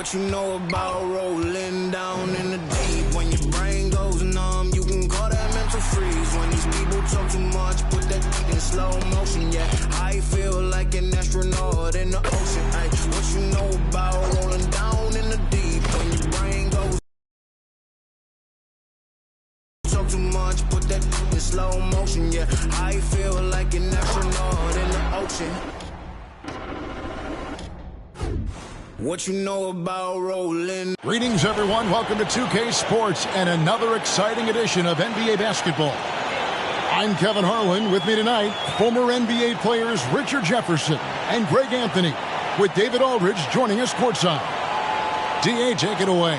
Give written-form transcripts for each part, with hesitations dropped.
What you know about rolling down in the deep? When your brain goes numb, you can call that mental freeze. When these people talk too much, put that in slow motion. Yeah, I feel like an astronaut in the ocean. Ay, what you know about rolling down in the deep? When your brain goes talk too much, put that in slow motion. Yeah, I feel like an astronaut in the ocean. What you know about rolling? Greetings, everyone. Welcome to 2K Sports and another exciting edition of NBA basketball. I'm Kevin Harlan. With me tonight, former NBA players Richard Jefferson and Greg Anthony, with David Aldridge joining us courtside. D.A., take it away.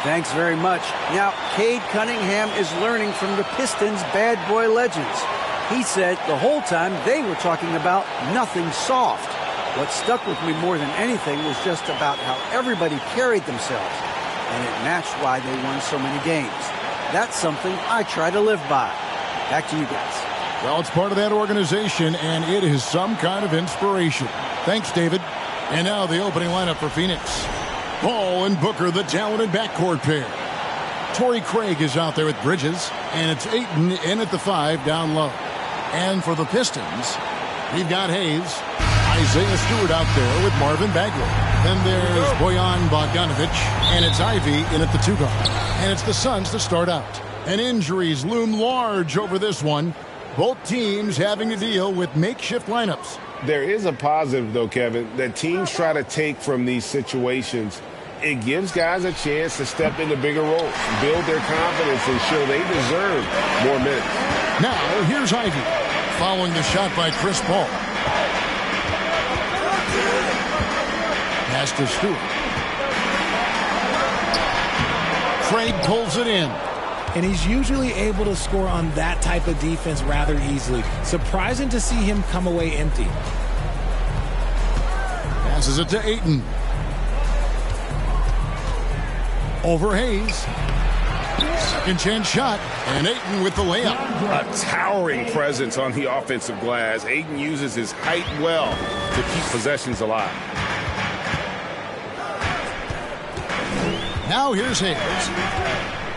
Thanks very much. Now, Cade Cunningham is learning from the Pistons' bad boy legends. He said the whole time they were talking about nothing soft. What stuck with me more than anything was just about how everybody carried themselves, and it matched why they won so many games. That's something I try to live by. Back to you guys. Well, it's part of that organization, and it is some kind of inspiration. Thanks, David. And now the opening lineup for Phoenix. Paul and Booker, the talented backcourt pair. Torrey Craig is out there with Bridges, and it's Ayton in at the 5 down low. And for the Pistons, we've got Hayes, Isaiah Stewart out there with Marvin Bagley. Then there's Bojan Bogdanovic, and it's Ivy in at the 2 guard. And it's the Suns to start out. And injuries loom large over this one. Both teams having to deal with makeshift lineups. There is a positive, though, Kevin, that teams try to take from these situations. It gives guys a chance to step into bigger roles, build their confidence, and show they deserve more minutes. Now, here's Ivy, following the shot by Chris Paul. Pass to Stewart. Craig pulls it in. And he's usually able to score on that type of defense rather easily. Surprising to see him come away empty. Passes it to Ayton. Over Hayes. Second chance shot. And Ayton with the layup. A towering presence on the offensive glass. Ayton uses his height well to keep possessions alive. Now here's Hayes.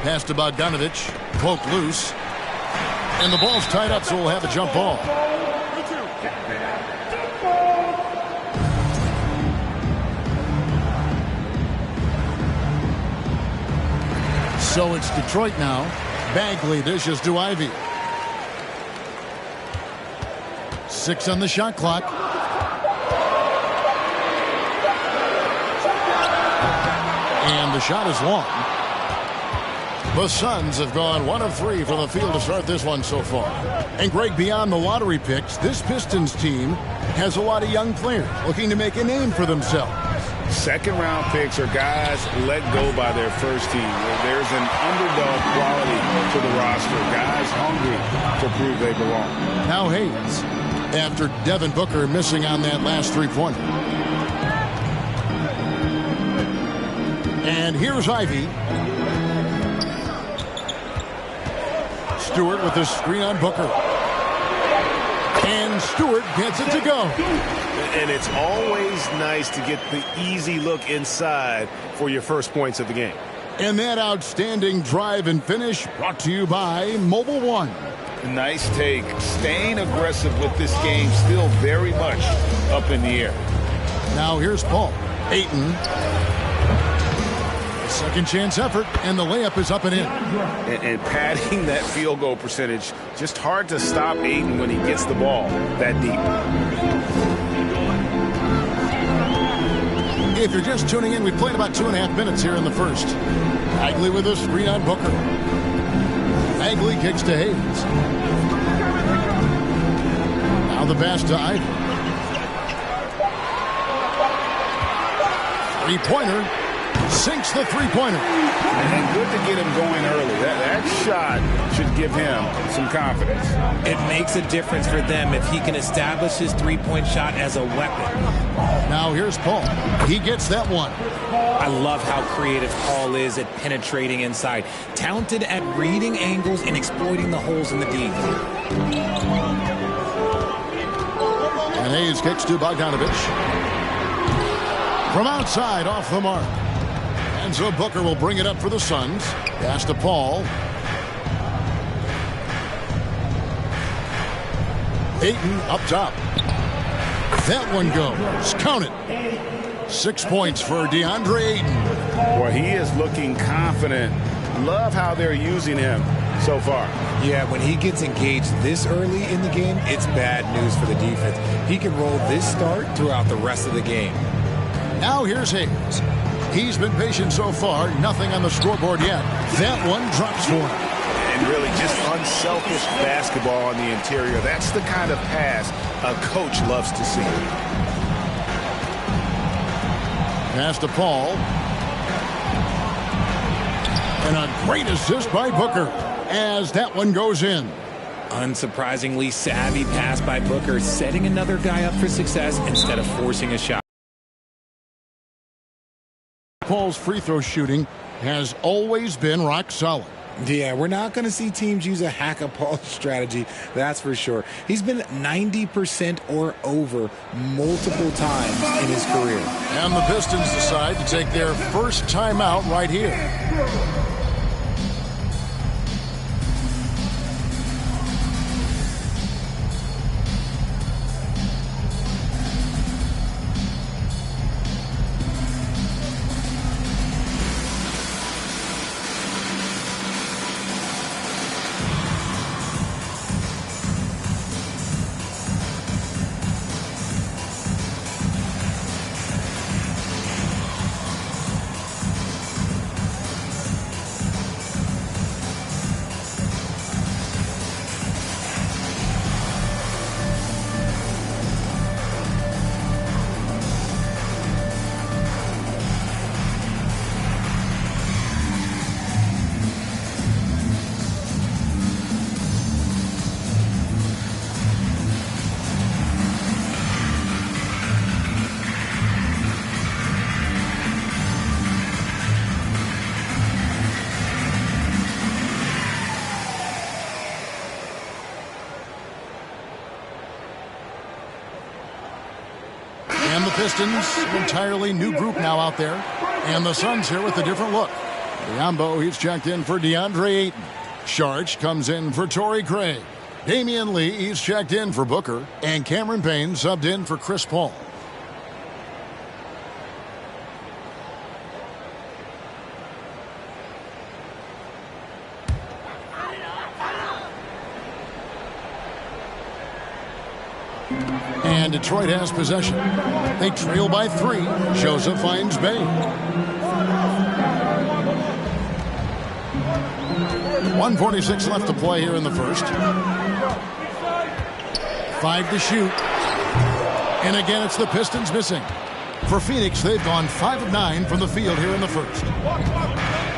Pass to Bogdanovic, poked loose, and the ball's tied up, so we'll have a jump ball. So it's Detroit now. Bagley dishes to Ivy. 6 on the shot clock. And the shot is long. The Suns have gone 1 of 3 from the field to start this one so far. And Greg, beyond the lottery picks, this Pistons team has a lot of young players looking to make a name for themselves. Second-round picks are guys let go by their first team. There's an underdog quality to the roster. Guys hungry to prove they belong. Now Hayes, after Devin Booker missing on that last three-pointer. And here's Ivy. Stewart with the screen on Booker. And Stewart gets it to go. And it's always nice to get the easy look inside for your first points of the game. And that outstanding drive and finish brought to you by Mobile One. Nice take. Staying aggressive with this game, still very much up in the air. Now here's Paul. Ayton. Second chance effort, and the layup is up and in. And padding that field goal percentage, just hard to stop Ayton when he gets the ball that deep. If you're just tuning in, we played about 2.5 minutes here in the first. Bagley with a screen on Booker. Bagley kicks to Hayes. Now the pass to Ivy. Three-pointer. Sinks the three-pointer. And good to get him going early. That shot should give him some confidence. It makes a difference for them if he can establish his three-point shot as a weapon. Now here's Paul. He gets that one. I love how creative Paul is at penetrating inside. Talented at reading angles and exploiting the holes in the D. And Hayes kicks to Bogdanovic. From outside, off the mark. And so Booker will bring it up for the Suns. Pass to Paul. Ayton up top. That one goes. Count it. 6 points for DeAndre Ayton. Boy, he is looking confident. Love how they're using him so far. Yeah, when he gets engaged this early in the game, it's bad news for the defense. He can roll this start throughout the rest of the game. Now here's Hayes. He's been patient so far. Nothing on the scoreboard yet. That one drops for him. And really just unselfish basketball on the interior. That's the kind of pass a coach loves to see. Pass to Paul. And a great assist by Booker as that one goes in. Unsurprisingly savvy pass by Booker, setting another guy up for success instead of forcing a shot. Paul's free throw shooting has always been rock solid. Yeah, we're not going to see teams use a hack a Paul strategy, that's for sure. He's been 90% or over multiple times in his career. And the Pistons decide to take their first timeout right here. And the Pistons, an entirely new group now out there. And the Suns here with a different look. Biombo, he's checked in for DeAndre Ayton. Sharch comes in for Torrey Craig. Damian Lee, he's checked in for Booker. And Cameron Payne subbed in for Chris Paul. And Detroit has possession. They trail by 3. Joseph finds Bay. 1:46 left to play here in the first. 5 to shoot. And again, it's the Pistons missing. For Phoenix, they've gone 5 of 9 from the field here in the first.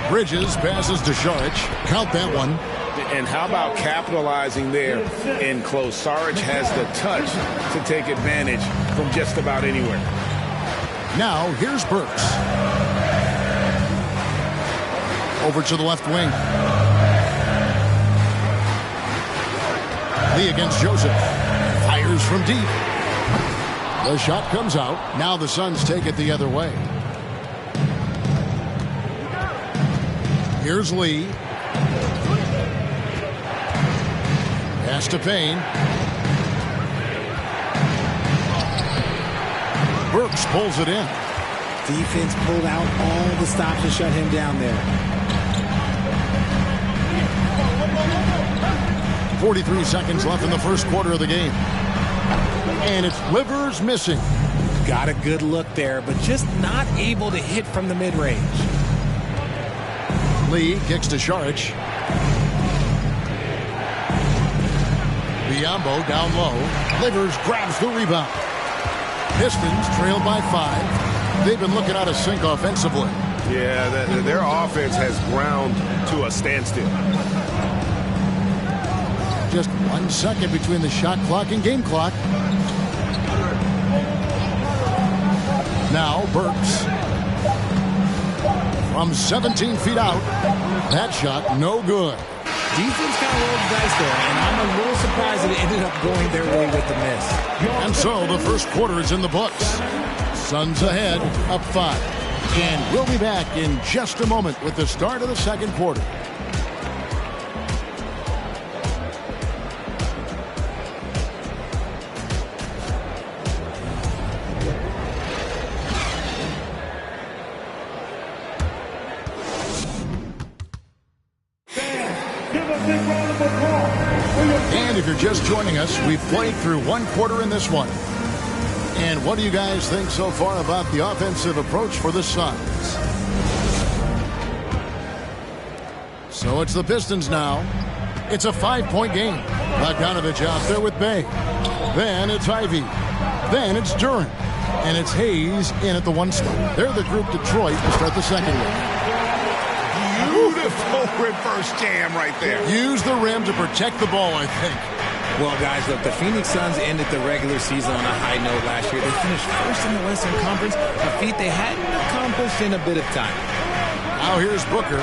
Bridges passes to Saric. Count that one. And how about capitalizing there in close? Saric has the touch to take advantage from just about anywhere. Now, here's Burks. Over to the left wing. Lee against Joseph. Fires from deep. The shot comes out. Now the Suns take it the other way. Here's Lee. Pass to Payne. Burks pulls it in. Defense pulled out all the stops to shut him down there. 43 seconds left in the first quarter of the game. And it's Livers missing. Got a good look there, but just not able to hit from the mid-range. Lee kicks to Saric. Biombo down low. Livers grabs the rebound. Pistons trail by 5. They've been looking out of sync offensively. Yeah, their offense has ground to a standstill. Just 1 second between the shot clock and game clock. Now Burks. From 17 feet out. That shot no good. Defense kind of rolled the dice there, and I'm a little surprised that it ended up going their way with the miss. And so the first quarter is in the books. Suns ahead, up 5. And we'll be back in just a moment with the start of the second quarter. And if you're just joining us, we've played through one quarter in this one. And what do you guys think so far about the offensive approach for the Suns? So it's the Pistons now. It's a 5-point game. Bogdanovich out there with Bay. Then it's Ivy. Then it's Duran. And it's Hayes in at the 1 spot. They're the group Detroit to start the second one. Beautiful reverse jam right there. Use the rim to protect the ball, I think. Well, guys, look, the Phoenix Suns ended the regular season on a high note last year. They finished first in the Western Conference, a feat they hadn't accomplished in a bit of time. Now here's Booker.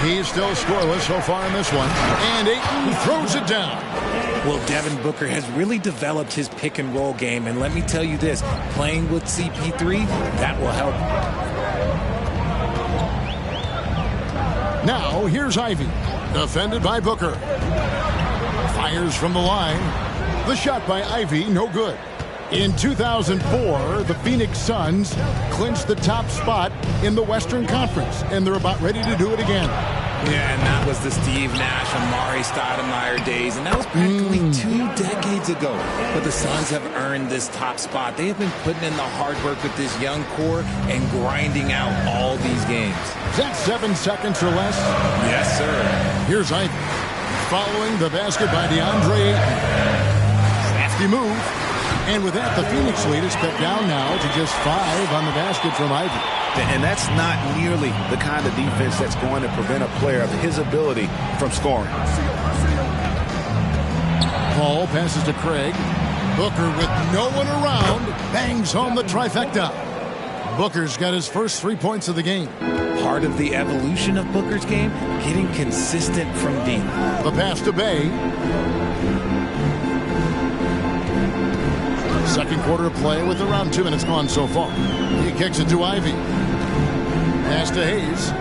He's still scoreless so far in this one. And Ayton throws it down. Well, Devin Booker has really developed his pick-and-roll game. And let me tell you this, playing with CP3, that will help. Now here's Ivy. Defended by Booker. Fires from the line. The shot by Ivy, no good. In 2004, the Phoenix Suns clinched the top spot in the Western Conference, and they're about ready to do it again. Yeah, and that was the Steve Nash, Amari Stoudemire days, and that was practically 2 decades ago. But the Suns have earned this top spot. They have been putting in the hard work with this young core and grinding out all these games. Is that 7 seconds or less? Yes, sir. Here's Ivy. Following the basket by DeAndre Ayton. Crafty move. And with that, the Phoenix lead is cut down now to just 5 on the basket from Ivy. And that's not nearly the kind of defense that's going to prevent a player of his ability from scoring. Paul passes to Craig. Booker with no one around bangs home the trifecta. Booker's got his first 3 points of the game. Part of the evolution of Booker's game, getting consistent from deep. The pass to Bay. Second quarter of play with around 2 minutes gone so far. He kicks it to Ivy. Pass to Hayes.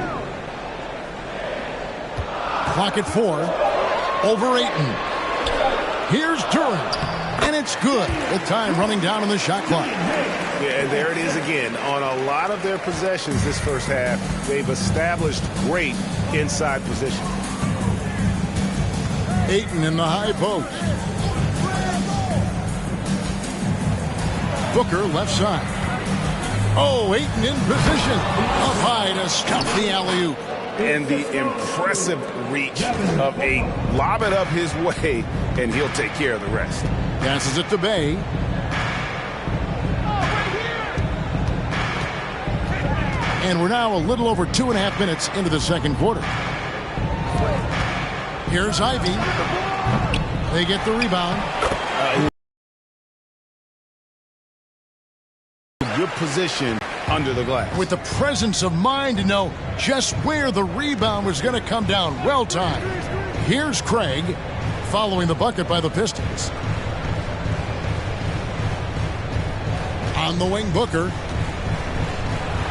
Clock at 4. Over Ayton. Here's Duran. And it's good with time running down on the shot clock. Yeah, there it is again. On a lot of their possessions this first half, they've established great inside position. Ayton in the high post. Booker left side. Oh, Ayton in position. Up high to stop the alley-oop. And the impressive reach of Ayton. Lob it up his way, and he'll take care of the rest. Passes it to Bay. And we're now a little over 2.5 minutes into the second quarter. Here's Ivy. They get the rebound. Good position under the glass. With the presence of mind to know just where the rebound was going to come down. Well timed. Here's Craig following the bucket by the Pistons. On the wing, Booker.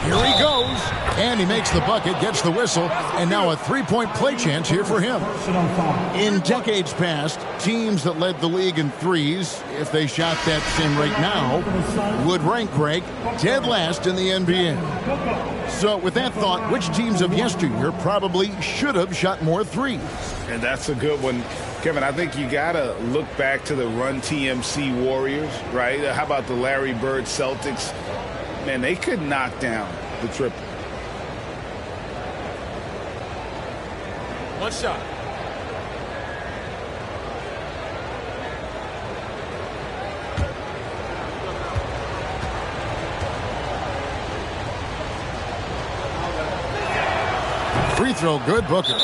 Here he goes. And he makes the bucket, gets the whistle, and now a 3-point play chance here for him. In decades past, teams that led the league in threes, if they shot that same rate now, would rank Greg dead last in the NBA. So with that thought, which teams of yesteryear probably should have shot more threes? And that's a good one. Kevin, I think you got to look back to the Run TMC Warriors, right? How about the Larry Bird Celtics? Man, they could knock down the triple. One shot. Free throw, good, Booker.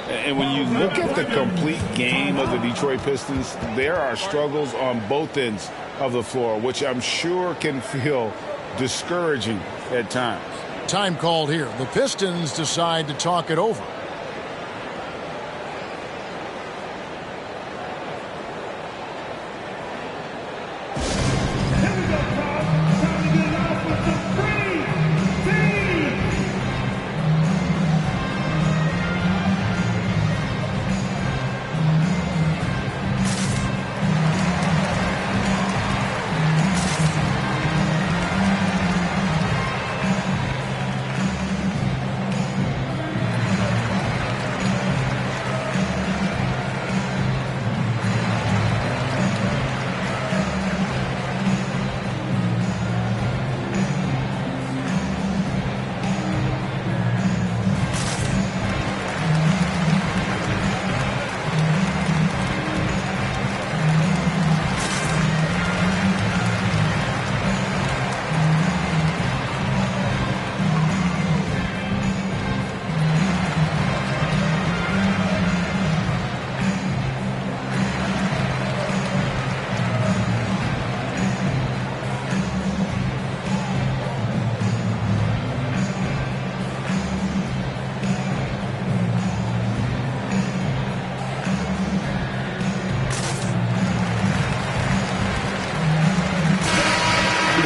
And when you look at the complete game of the Detroit Pistons, there are struggles on both ends of the floor, which I'm sure can feel discouraging at times. Time called here. The Pistons decide to talk it over.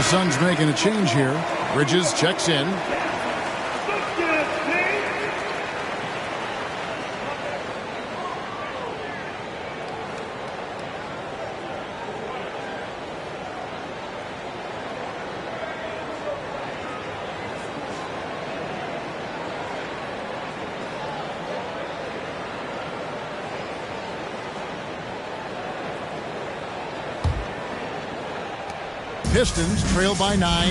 Suns making a change here. Bridges checks in. Pistons trail by 9.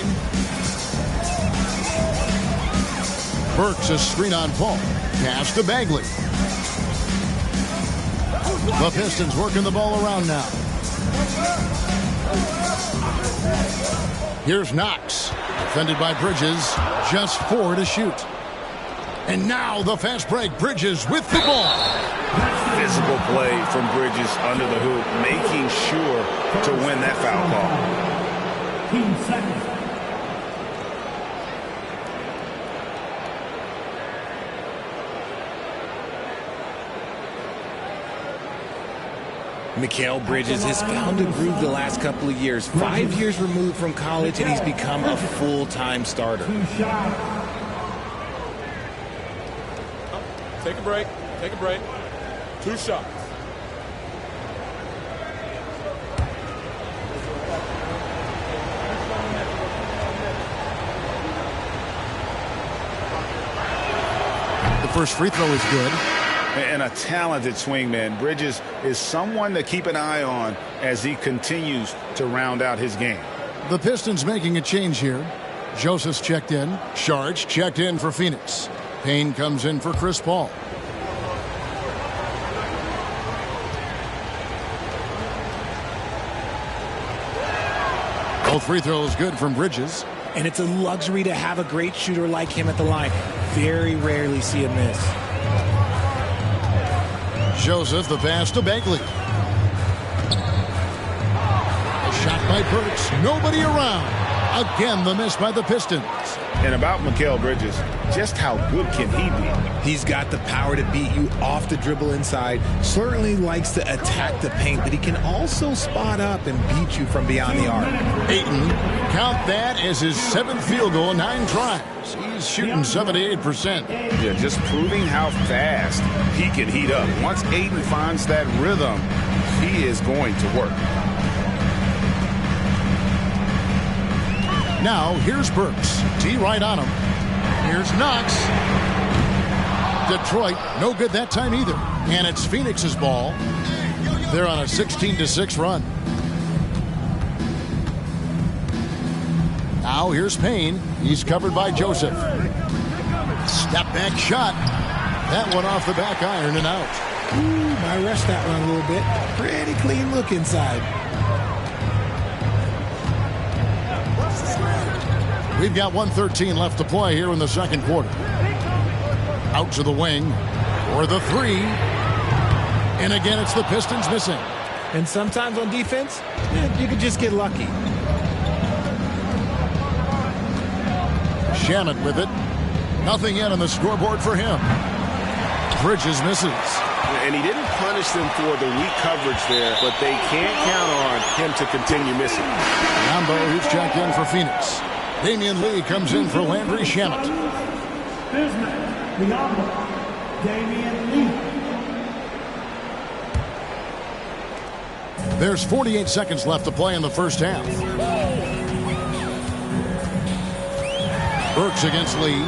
Burks a screen on Paul. Pass to Bagley. The Pistons working the ball around now. Here's Knox. Defended by Bridges. Just 4 to shoot. And now the fast break. Bridges with the ball. Physical play from Bridges under the hoop, making sure to win that foul call. 15 seconds. Mikal Bridges has found a groove the last couple of years. 5 years removed from college, and he's become a full-time starter. Take a break. Take a break. 2 shots. The first free throw is good. And a talented swingman. Bridges is someone to keep an eye on as he continues to round out his game. The Pistons making a change here. Joseph's checked in. Sharge checked in for Phoenix. Payne comes in for Chris Paul. Both free throws good from Bridges. And it's a luxury to have a great shooter like him at the line. Very rarely see him miss. Joseph, the pass to Bagley. A shot by Burks. Nobody around. Again, the miss by the Pistons. And about Mikal Bridges, just how good can he be? He's got the power to beat you off the dribble inside. Certainly likes to attack the paint, but he can also spot up and beat you from beyond the arc. Ayton, count that as his 7th field goal in 9 tries. He's shooting 78%. Yeah, just proving how fast he can heat up. Once Ayton finds that rhythm, he is going to work. Now, here's Burks. T right on him. Here's Knox. Detroit, no good that time either. And it's Phoenix's ball. They're on a 16-6 run. Now, here's Payne. He's covered by Joseph. Step back shot. That one off the back iron and out. Might rush that one a little bit. Pretty clean look inside. We've got 1:13 left to play here in the second quarter. Out to the wing for the 3. And again, it's the Pistons missing. And sometimes on defense, you can just get lucky. Shamet with it. Nothing yet on the scoreboard for him. Bridges misses. And he didn't punish them for the weak coverage there, but they can't count on him to continue missing. Rambo, who's checked in for Phoenix. Damian Lee comes in for Landry Shamet. Damian Lee. There's 48 seconds left to play in the first half. Burks against Lee.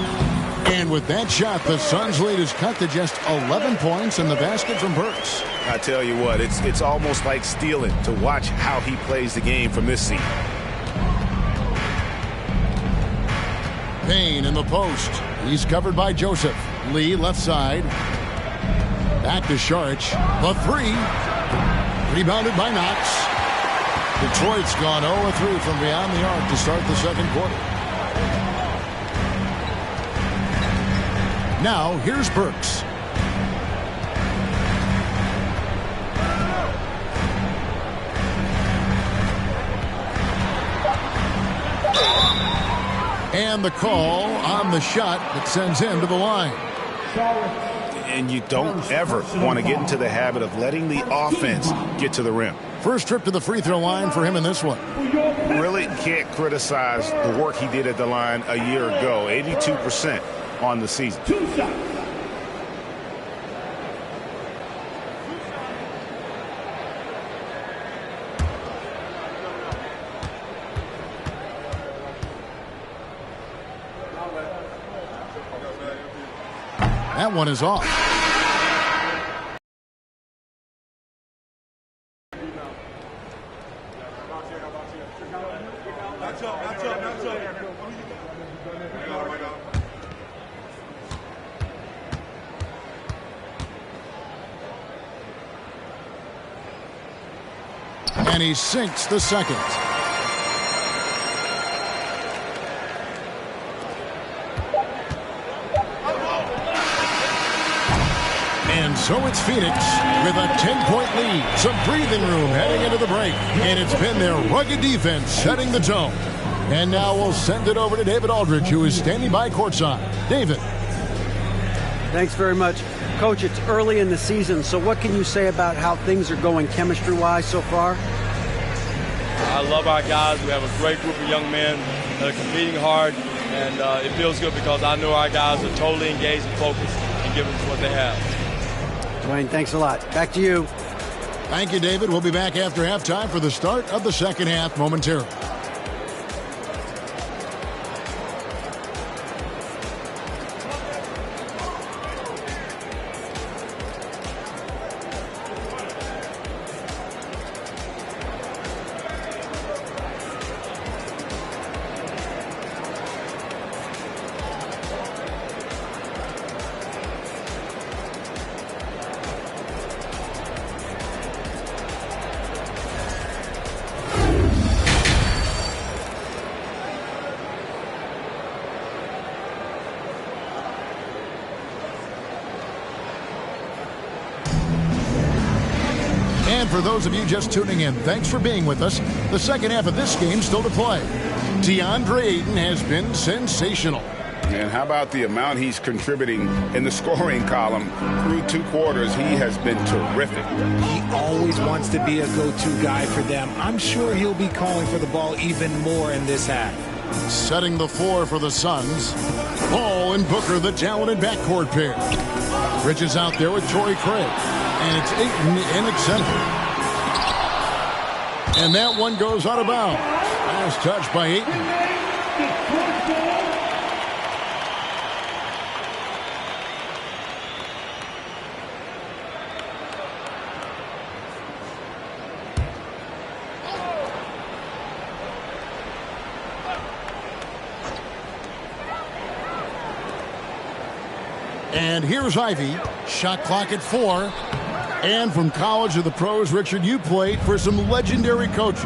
And with that shot, the Suns' lead is cut to just 11 points in the basket from Burks. I tell you what, it's almost like stealing to watch how he plays the game from this seat. Payne in the post. He's covered by Joseph. Lee left side. Back to Sharch. The 3. Rebounded by Knox. Detroit's gone 0-3 from beyond the arc to start the second quarter. Now, here's Burks. And the call on the shot that sends him to the line. And you don't ever want to get into the habit of letting the offense get to the rim. First trip to the free throw line for him in this one. For your really can't criticize the work he did at the line a year ago. 82% on the season. 2 shots. That one is off. And he sinks the second. And so it's Phoenix with a 10-point lead. Some breathing room heading into the break. And it's been their rugged defense setting the tone. And now we'll send it over to David Aldridge, who is standing by courtside. David. Thanks very much. Coach, it's early in the season, so what can you say about how things are going chemistry-wise so far? I love our guys. We have a great group of young men that are competing hard, and it feels good because I know our guys are totally engaged and focused and giving us what they have. Dwayne, thanks a lot. Back to you. Thank you, David. We'll be back after halftime for the start of the second half momentarily. And for those of you just tuning in, thanks for being with us. The second half of this game still to play. DeAndre Ayton has been sensational. And how about the amount he's contributing in the scoring column through 2 quarters? He has been terrific. He always wants to be a go-to guy for them. I'm sure he'll be calling for the ball even more in this half. Setting the floor for the Suns. Paul and Booker, the talented backcourt pair. Bridges out there with Torrey Craig. And it's Ayton in at center. And that one goes out of bounds. Last touch by Ayton. And here's Ivy. Shot clock at 4. And from college to the pros, Richard, you played for some legendary coaches.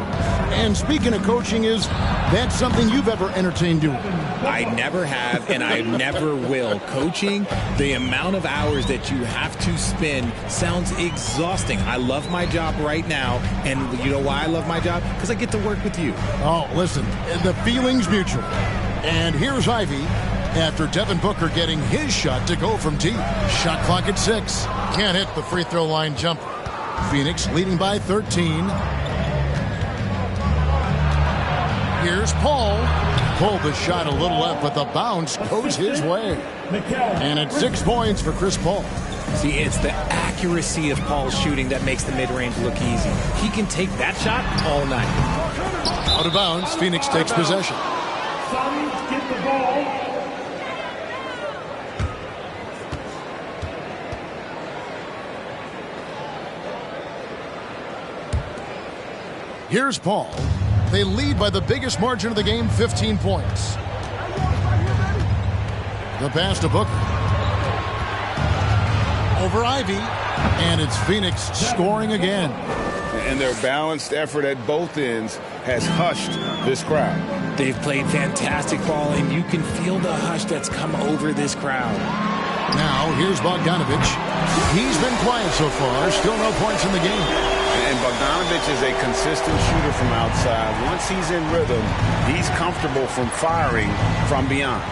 And speaking of coaching, is that something you've ever entertained doing? I never have, and I never will. Coaching, the amount of hours that you have to spend sounds exhausting. I love my job right now, and you know why I love my job? Because I get to work with you. Oh, listen, the feeling's mutual. And here's Ivy after Devin Booker getting his shot to go from deep. Shot clock at 6. Can't hit the free throw line jumper. Phoenix leading by 13. Here's Paul. Pulled the shot a little left, but the bounce goes his way. And it's 6 points for Chris Paul. See, it's the accuracy of Paul's shooting that makes the mid-range look easy. He can take that shot all night. Out of bounds, Phoenix takes possession. Suns get the ball. Here's Paul. They lead by the biggest margin of the game, 15 points. The pass to Booker. Over Ivy. And it's Phoenix scoring again. And their balanced effort at both ends has hushed this crowd. They've played fantastic ball, and you can feel the hush that's come over this crowd. Now, here's Bogdanovich. He's been quiet so far. Still no points in the game. And Bogdanovich is a consistent shooter from outside. Once he's in rhythm, he's comfortable from firing from beyond.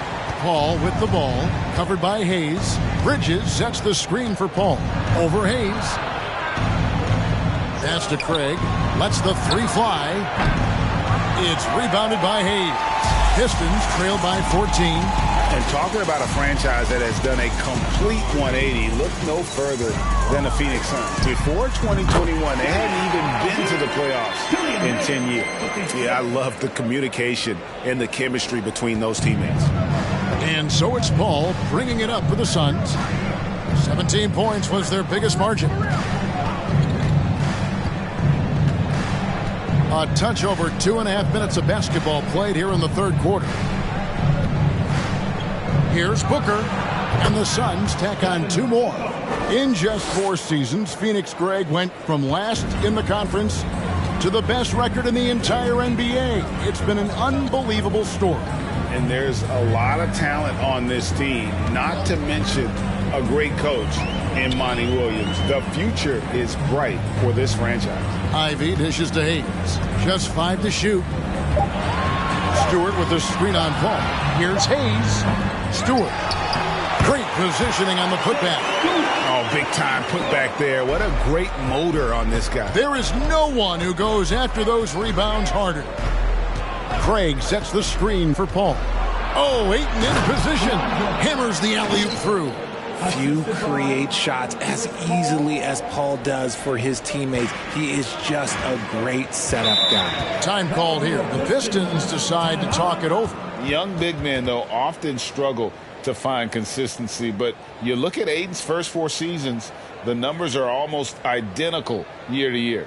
Paul with the ball, covered by Hayes. Bridges sets the screen for Paul. Over Hayes. Pass to Craig. Lets the 3 fly. It's rebounded by Hayes. Pistons trail by 14. And talking about a franchise that has done a complete 180, look no further than the Phoenix Suns. Before 2021, they hadn't even been to the playoffs in 10 years. Yeah, I love the communication and the chemistry between those teammates. And so it's Paul bringing it up for the Suns. 17 points was their biggest margin. A touch over 2.5 minutes of basketball played here in the third quarter. Here's Booker, and the Suns tack on 2 more. In just 4 seasons, Phoenix, Greg, went from last in the conference to the best record in the entire NBA. It's been an unbelievable story. And there's a lot of talent on this team, not to mention a great coach in Monty Williams. The future is bright for this franchise. Ivy dishes to Hayes. Just 5 to shoot. Stewart with the screen on Paul. Here's Hayes. Stewart. Great positioning on the putback. Oh, big time putback there. What a great motor on this guy. There is no one who goes after those rebounds harder. Craig sets the screen for Paul. Oh, Ayton in position. Hammers the alley-oop through. Few create shots as easily as Paul does for his teammates. He is just a great setup guy. Time called here. The Pistons decide to talk it over. Young big men, though, often struggle to find consistency. But you look at Ayton's first 4 seasons, the numbers are almost identical year to year.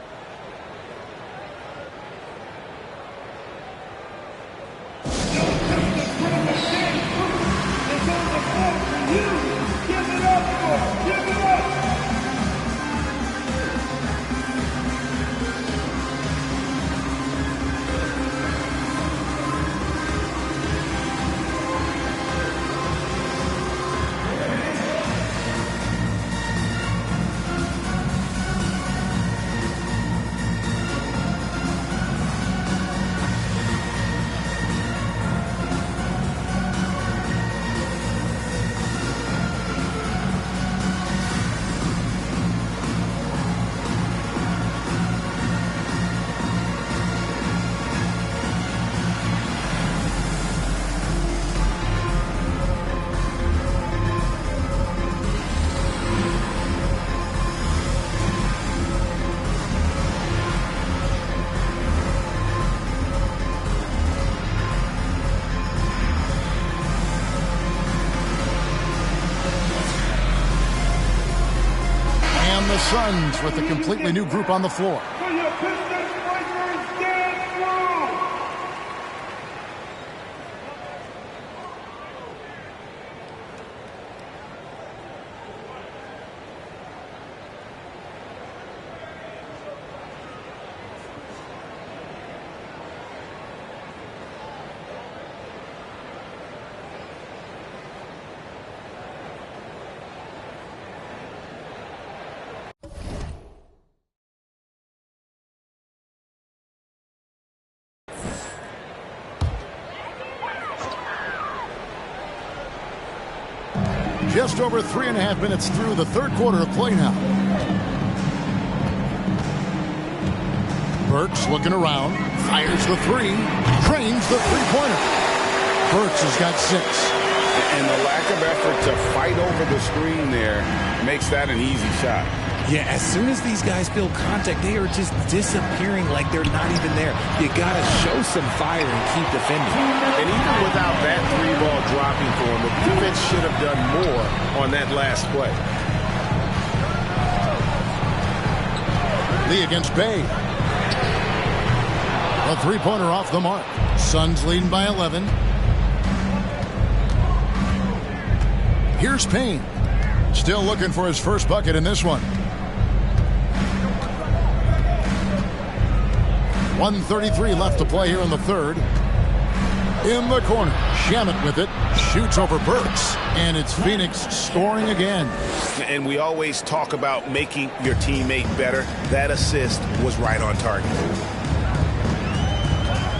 The Suns with a completely new group on the floor. Just over 3.5 minutes through the third quarter of play now. Burks looking around, fires the 3, drains the 3-pointer. Burks has got 6. And the lack of effort to fight over the screen there makes that an easy shot. Yeah, as soon as these guys feel contact, they are just disappearing like they're not even there. You got to show some fire and keep defending. And even without that 3-ball dropping for him, the defense should have done more on that last play. Lee against Bay. A 3-pointer off the mark. Suns leading by 11. Here's Payne. Still looking for his first bucket in this one. 1:33 left to play here in the third. In the corner, Shamet with it, shoots over Burks, and it's Phoenix scoring again. And we always talk about making your teammate better. That assist was right on target.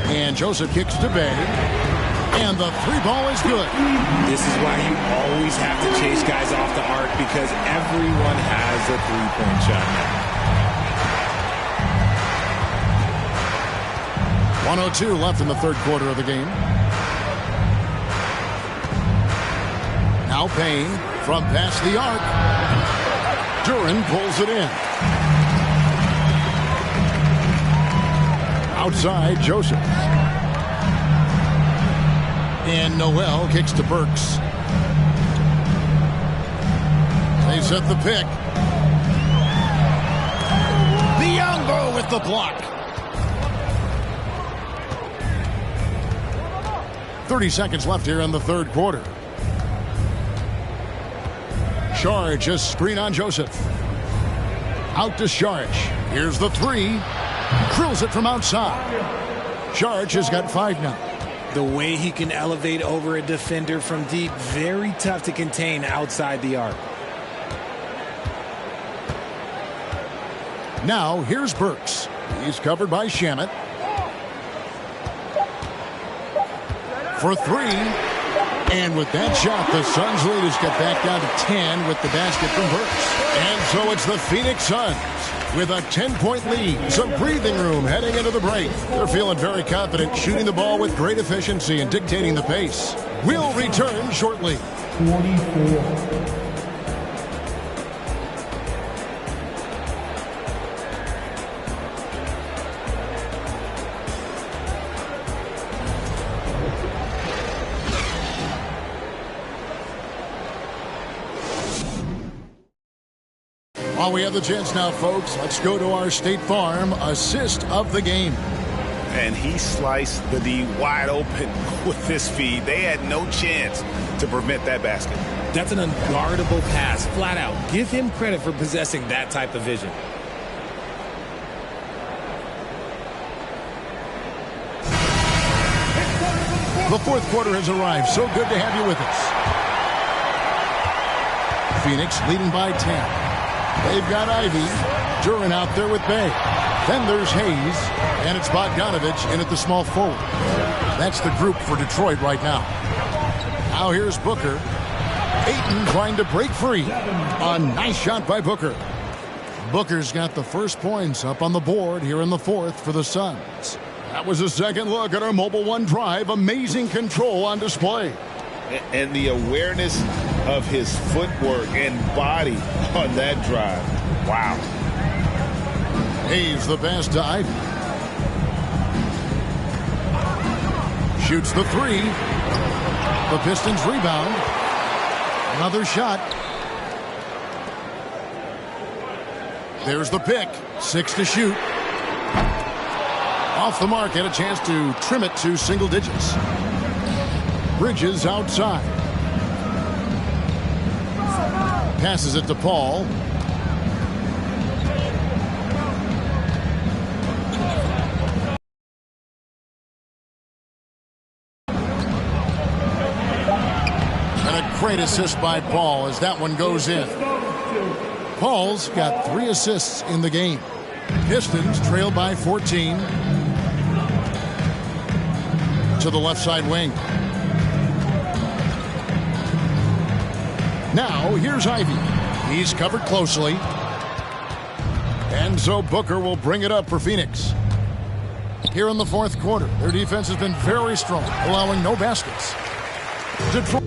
And Joseph kicks to Bay, and the 3-ball is good. This is why you always have to chase guys off the arc, because everyone has a 3-point shot now. 1:02 left in the third quarter of the game. Now Payne from past the arc. Duran pulls it in. Outside, Joseph. And Noel kicks to Burks. They set the pick. Biombo with the block. 30 seconds left here in the third quarter. Sharge just screen on Joseph. Out to Sharge. Here's the three. Drills it from outside. Sharge has got 5 now. The way he can elevate over a defender from deep, very tough to contain outside the arc. Now here's Burks. He's covered by Shamet. For 3. And with that shot, the Suns leaders get back down to 10 with the basket from Burks. And so it's the Phoenix Suns with a 10-point lead. Some breathing room heading into the break. They're feeling very confident, shooting the ball with great efficiency and dictating the pace. We'll return shortly. 44. While we have the chance now, folks, let's go to our State Farm assist of the game. And he sliced the D wide open with his feed. They had no chance to prevent that basket. That's an unguardable pass, flat out. Give him credit for possessing that type of vision. The fourth quarter has arrived. So good to have you with us. Phoenix leading by 10. They've got Ivy. Duran out there with Bay. Then there's Hayes. And it's Bogdanovich in at the small forward. That's the group for Detroit right now. Now here's Booker. Ayton trying to break free. A nice shot by Booker. Booker's got the first points up on the board here in the fourth for the Suns. That was a second look at our Mobile One drive. Amazing control on display. And the awareness of his footwork and body on that drive. Wow. Hayes the pass to Ivy. Shoots the 3. The Pistons rebound. Another shot. There's the pick. 6 to shoot. Off the mark, had a chance to trim it to single digits. Bridges outside. Passes it to Paul. And a great assist by Paul as that one goes in. Paul's got 3 assists in the game. Pistons trail by 14. To the left side wing. Now, here's Ivy. He's covered closely. And so Booker will bring it up for Phoenix. Here in the fourth quarter, their defense has been very strong, allowing no baskets. Detroit.